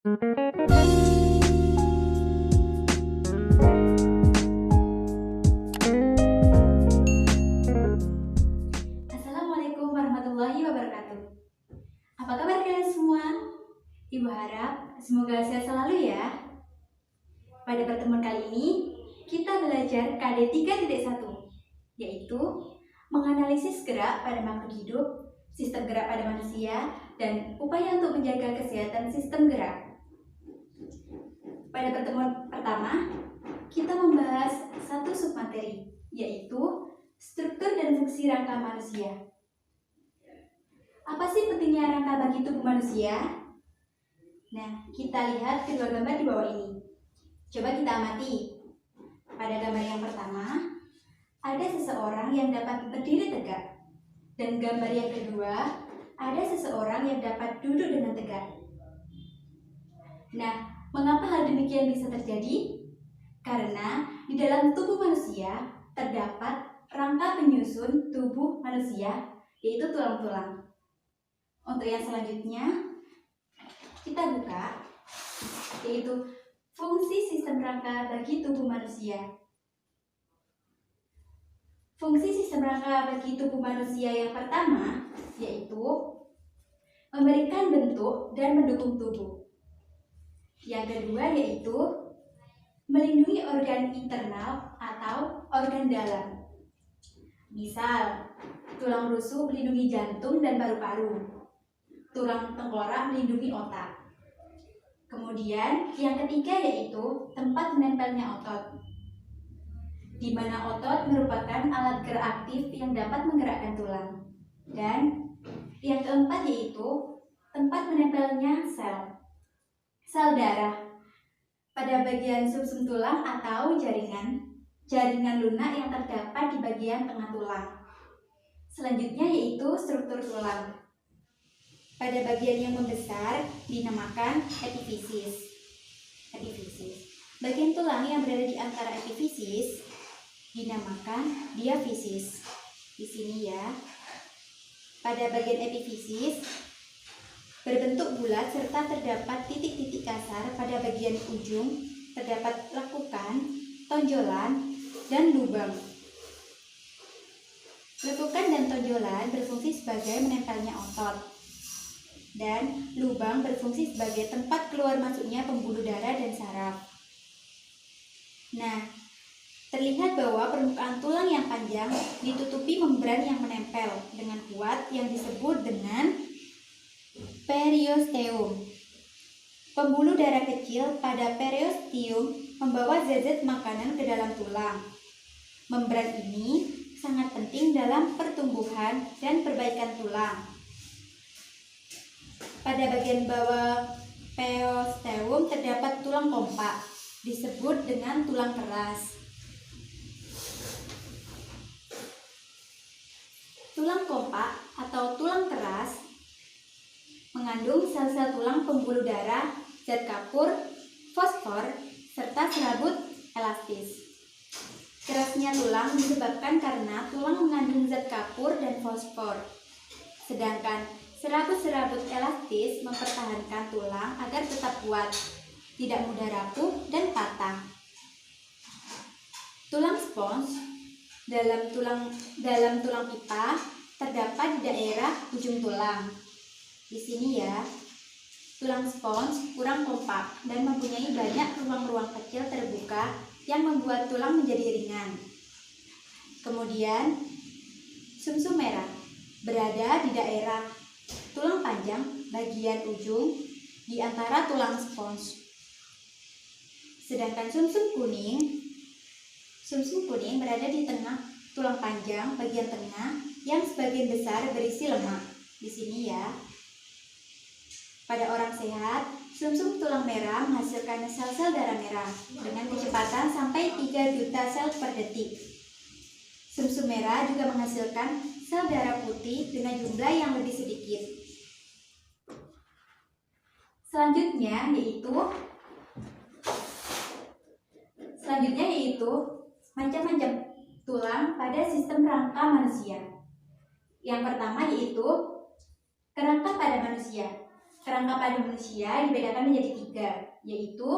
Assalamualaikum warahmatullahi wabarakatuh. Apa kabar kalian semua? Ibu harap semoga sehat selalu ya. Pada pertemuan kali ini, kita belajar KD 3.1, yaitu menganalisis gerak pada makhluk hidup, sistem gerak pada manusia, dan upaya untuk menjaga kesehatan sistem gerak. Pada pertemuan pertama, kita membahas satu submateri, yaitu struktur dan fungsi rangka manusia. Apa sih pentingnya rangka bagi tubuh manusia? Nah, kita lihat kedua gambar di bawah ini. Coba kita amati. Pada gambar yang pertama, ada seseorang yang dapat berdiri tegak. Dan gambar yang kedua, ada seseorang yang dapat duduk dengan tegak. Nah, mengapa hal demikian bisa terjadi? Karena di dalam tubuh manusia terdapat rangka penyusun tubuh manusia, yaitu tulang-tulang. Untuk yang selanjutnya, kita buka, yaitu fungsi sistem rangka bagi tubuh manusia. Fungsi sistem rangka bagi tubuh manusia yang pertama, yaitu memberikan bentuk dan mendukung tubuh. Yang kedua yaitu melindungi organ internal atau organ dalam. Misal, tulang rusuk melindungi jantung dan paru-paru. Tulang tengkorak melindungi otak. Kemudian, yang ketiga yaitu tempat menempelnya otot, di mana otot merupakan alat gerak aktif yang dapat menggerakkan tulang. Dan yang keempat yaitu tempat menempelnya sel darah pada bagian sumsum tulang atau jaringan lunak yang terdapat di bagian tengah tulang. Selanjutnya yaitu struktur tulang. Pada bagian yang membesar dinamakan epifisis. Bagian tulang yang berada di antara epifisis dinamakan diafisis. Di sini ya. Pada bagian epifisis berbentuk bulat serta terdapat titik-titik kasar pada bagian ujung, terdapat lekukan, tonjolan, dan lubang. Lekukan dan tonjolan berfungsi sebagai menempelnya otot. Dan lubang berfungsi sebagai tempat keluar masuknya pembuluh darah dan saraf. Nah, terlihat bahwa permukaan tulang yang panjang ditutupi membran yang menempel dengan kuat yang disebut dengan periosteum. Pembuluh darah kecil pada periosteum membawa zat-zat makanan ke dalam tulang. Membran ini sangat penting dalam pertumbuhan dan perbaikan tulang. Pada bagian bawah periosteum terdapat tulang kompak, disebut dengan tulang keras. Tulang kompak atau tulang keras mengandung sel-sel tulang pembuluh darah, zat kapur, fosfor, serta serabut elastis. Kerasnya tulang disebabkan karena tulang mengandung zat kapur dan fosfor. Sedangkan serabut-serabut elastis mempertahankan tulang agar tetap kuat, tidak mudah rapuh dan patah. Tulang spons dalam tulang pipa terdapat di daerah ujung tulang. Di sini ya, tulang spons kurang kompak dan mempunyai banyak ruang-ruang kecil terbuka yang membuat tulang menjadi ringan. Kemudian, sumsum merah berada di daerah tulang panjang bagian ujung di antara tulang spons. Sedangkan sumsum kuning berada di tengah tulang panjang bagian tengah yang sebagian besar berisi lemak. Di sini ya. Pada orang sehat, sumsum tulang merah menghasilkan sel-sel darah merah dengan kecepatan sampai 3 juta sel per detik. Sumsum merah juga menghasilkan sel darah putih dengan jumlah yang lebih sedikit. Selanjutnya yaitu macam-macam tulang pada sistem rangka manusia. Yang pertama yaitu kerangka pada manusia. Kerangka pada manusia dibedakan menjadi 3, 3, yaitu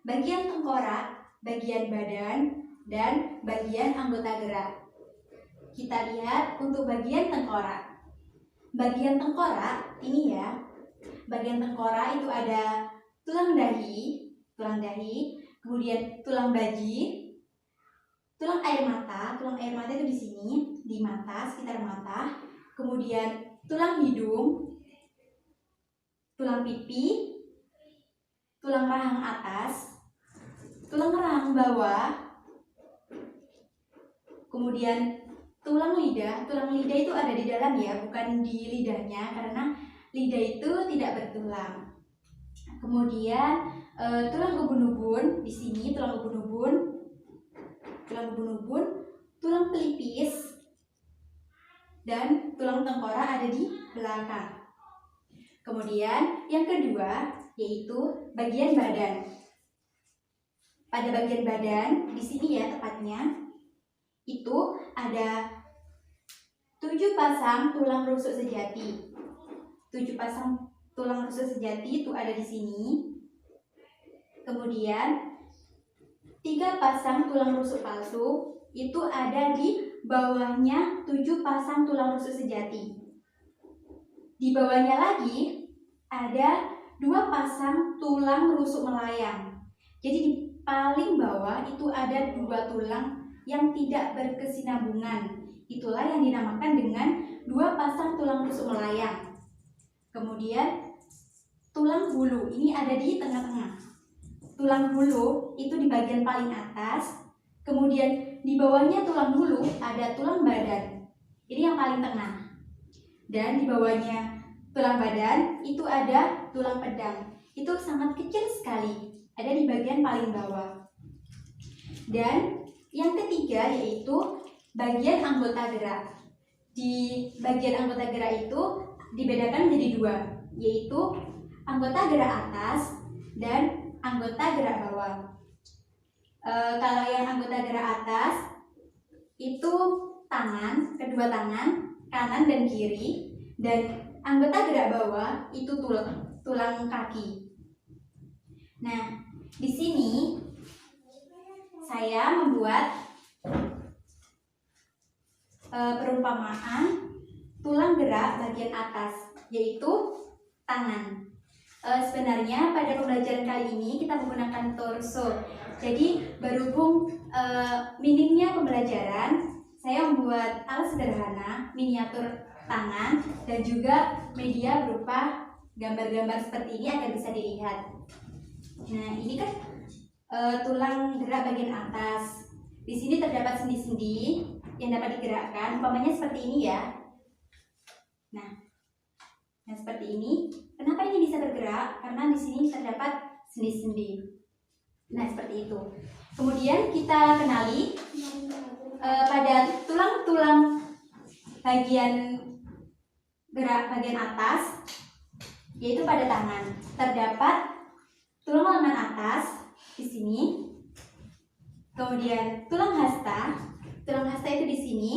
bagian tengkorak, bagian badan, dan bagian anggota gerak. Kita lihat untuk bagian tengkorak. Bagian tengkorak ini ya, bagian tengkorak itu ada tulang dahi, kemudian tulang baji, tulang air mata itu di sini, di mata, sekitar mata, kemudian tulang hidung, tulang pipi, tulang rahang atas, tulang rahang bawah, kemudian tulang lidah itu ada di dalam ya, bukan di lidahnya karena lidah itu tidak bertulang. Kemudian tulang ubun-ubun di sini, tulang ubun-ubun, tulang pelipis, dan tulang tengkorak ada di belakang. Kemudian yang kedua yaitu bagian badan. Pada bagian badan di sini ya tepatnya, itu ada 7 pasang tulang rusuk sejati. 7 pasang tulang rusuk sejati itu ada di sini. Kemudian 3 pasang tulang rusuk palsu itu ada di bawahnya 7 pasang tulang rusuk sejati. Di bawahnya lagi ada 2 pasang tulang rusuk melayang. Jadi di paling bawah itu ada 2 tulang yang tidak berkesinambungan. Itulah yang dinamakan dengan 2 pasang tulang rusuk melayang. Kemudian tulang bulu ini ada di tengah-tengah. Tulang bulu itu di bagian paling atas. Kemudian di bawahnya tulang bulu ada tulang badan. Ini yang paling tengah. Dan di bawahnya tulang badan itu ada tulang pedang. Itu sangat kecil sekali, ada di bagian paling bawah. Dan yang ketiga yaitu bagian anggota gerak. Di bagian anggota gerak itu dibedakan menjadi 2, yaitu anggota gerak atas dan anggota gerak bawah. Kalau yang anggota gerak atas itu tangan, kedua tangan, kanan dan kiri, dan anggota gerak bawah itu tulang kaki. Nah, di sini saya membuat perumpamaan tulang gerak bagian atas, yaitu tangan. Sebenarnya pada pembelajaran kali ini kita menggunakan torso. Jadi berhubung minimnya pembelajaran, saya membuat alat sederhana, miniatur tangan, dan juga media berupa gambar-gambar seperti ini agar bisa dilihat. Nah, ini kan tulang gerak bagian atas. Di sini terdapat sendi-sendi yang dapat digerakkan, umpamanya seperti ini ya. Nah, seperti ini. Kenapa ini bisa bergerak? Karena di sini terdapat sendi-sendi. Nah, seperti itu. Kemudian kita kenali pada tulang-tulang bagian gerak bagian atas, yaitu pada tangan. Terdapat tulang lengan atas di sini. Kemudian tulang hasta itu di sini,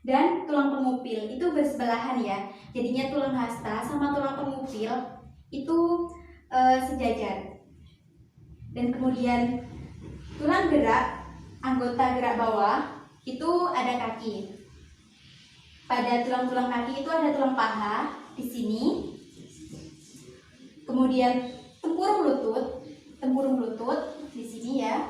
dan tulang pengupil itu bersebelahan ya. Jadinya tulang hasta sama tulang pengupil itu sejajar. Dan kemudian tulang gerak anggota gerak bawah itu ada kaki. Pada tulang-tulang kaki itu ada tulang paha di sini. Kemudian tempurung lutut di sini ya.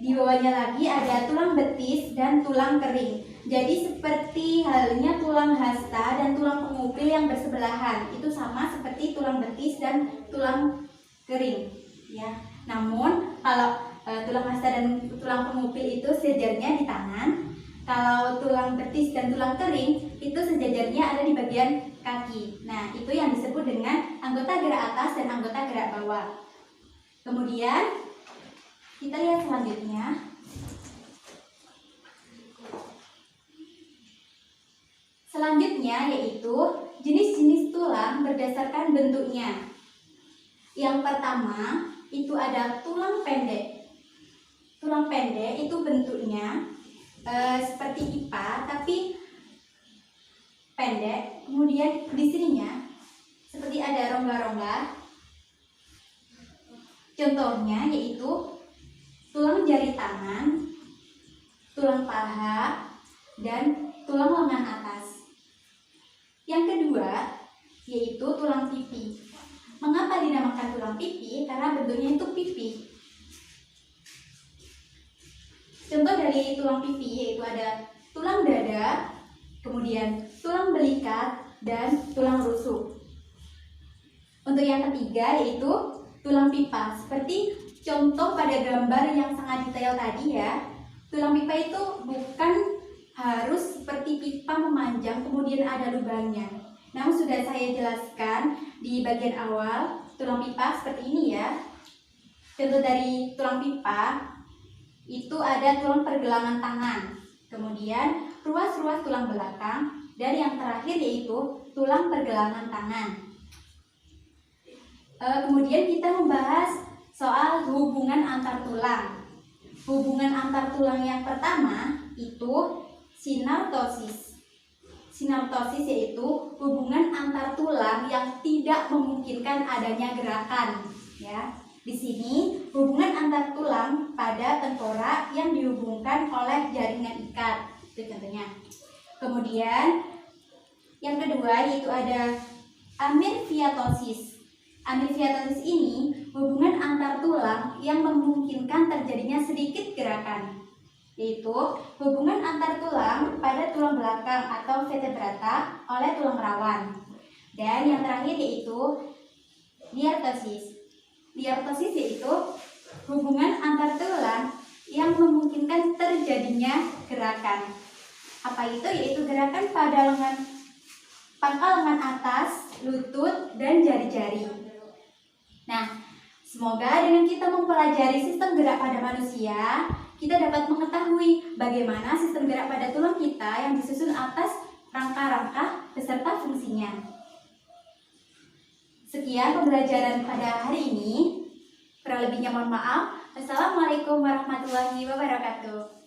Di bawahnya lagi ada tulang betis dan tulang kering. Jadi seperti halnya tulang hasta dan tulang pengupil yang bersebelahan, itu sama seperti tulang betis dan tulang kering ya. Namun kalau tulang hasta dan tulang pengupil itu sejajarnya di tangan. Kalau tulang betis dan tulang kering itu sejajarnya ada di bagian kaki. Nah, itu yang disebut dengan anggota gerak atas dan anggota gerak bawah. Kemudian kita lihat selanjutnya. Selanjutnya yaitu jenis-jenis tulang berdasarkan bentuknya. Yang pertama itu ada tulang pendek. Tulang pendek itu bentuknya seperti pipa tapi pendek. Kemudian di sininya seperti ada rongga-rongga. Contohnya yaitu tulang jari tangan, tulang paha, dan tulang lengan atas. Yang kedua yaitu tulang pipi. Mengapa dinamakan tulang pipi? Karena bentuknya itu pipi. Contoh dari tulang pipi yaitu ada tulang dada, kemudian tulang belikat, dan tulang rusuk. Untuk yang ketiga yaitu tulang pipa. Seperti contoh pada gambar yang sangat detail tadi ya. Tulang pipa itu bukan harus seperti pipa memanjang kemudian ada lubangnya. Namun sudah saya jelaskan di bagian awal, tulang pipa seperti ini ya. Contoh dari tulang pipa itu ada tulang pergelangan tangan, kemudian ruas-ruas tulang belakang, dan yang terakhir yaitu tulang pergelangan tangan. Kemudian kita membahas soal hubungan antar tulang. Hubungan antar tulang yang pertama itu sinartosis. Sinartosis yaitu hubungan antar tulang yang tidak memungkinkan adanya gerakan, ya. Di sini hubungan antar tulang pada tengkorak yang dihubungkan oleh jaringan ikat, itu contohnya. Kemudian yang kedua yaitu ada amirfiatosis. Amirfiatosis ini hubungan antar tulang yang memungkinkan terjadinya sedikit gerakan, yaitu hubungan antar tulang pada tulang belakang atau vertebrata oleh tulang rawan. Dan yang terakhir yaitu diartosis. Diartosis yaitu hubungan antar tulang yang memungkinkan terjadinya gerakan. Apa itu? Yaitu gerakan pada pangkal lengan atas, lutut, dan jari-jari. Nah, semoga dengan kita mempelajari sistem gerak pada manusia, kita dapat mengetahui bagaimana sistem gerak pada tulang kita yang disusun atas rangka-rangka beserta fungsinya. Sekian pembelajaran pada hari ini. Kurang lebihnya mohon maaf. Wassalamualaikum warahmatullahi wabarakatuh.